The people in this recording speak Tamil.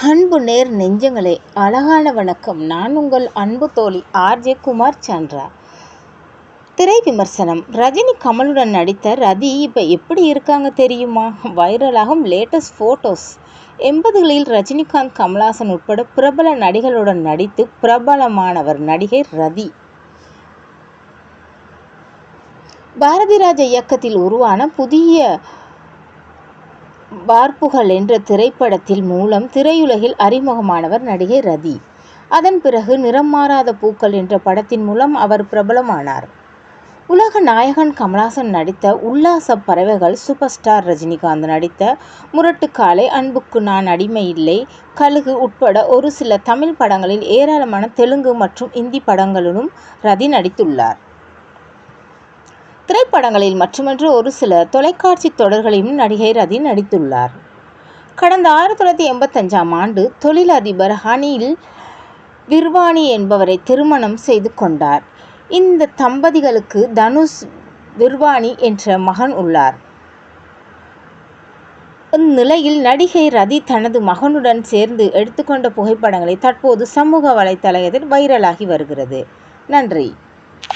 அன்பு நேர் நெஞ்சங்களே, அழகான வணக்கம். நான் உங்கள் அன்பு தோழி ஆர்ஜே குமார் சந்திரா. திரை விமர்சனம். ரஜினி கமலுடன் நடித்த ரதி இப்போ எப்படி இருக்காங்க தெரியுமா? வைரலாகும் லேட்டஸ்ட் ஃபோட்டோஸ். 80களில் ரஜினிகாந்த், கமல்ஹாசன் உட்பட பிரபல நடிகர்களுடன் நடித்து பிரபலமானவர் நடிகை ரதி. பாரதிராஜா இயக்கத்தில் உருவான புதிய வார்ப்புகள் என்ற திரைப்படத்தில் மூலம் திரையுலகில் அறிமுகமானவர் நடிகை ரதி. அதன் பிறகு நிறம் மாறாத பூக்கள் என்ற படத்தின் மூலம் அவர் பிரபலமானார். உலக நாயகன் கமல்ஹாசன் நடித்த உல்லாச பறவைகள், சூப்பர் ஸ்டார் ரஜினிகாந்த் நடித்த முரட்டுக்காலை, அன்புக்கு நான் அடிமை இல்லை, கழுகு உட்பட ஒரு சில தமிழ் படங்களில் ஏராளமான தெலுங்கு மற்றும் இந்தி படங்களிலும் ரதி நடித்துள்ளார். திரைப்படங்களில் மட்டுமன்று ஒரு சில தொலைக்காட்சி தொடர்களிலும் நடிகை ரதி நடித்துள்ளார். கடந்த 1985ஆம் ஆண்டு தொழிலதிபர் அனில் விர்வாணி என்பவரை திருமணம் செய்து கொண்டார். இந்த தம்பதிகளுக்கு தனுஷ் விர்வாணி என்ற மகன் உள்ளார். இந்நிலையில் நடிகை ரதி தனது மகனுடன் சேர்ந்து எடுத்துக்கொண்ட புகைப்படங்களை தற்போது சமூக வலைத்தளத்தில் வைரலாகி வருகிறது. நன்றி.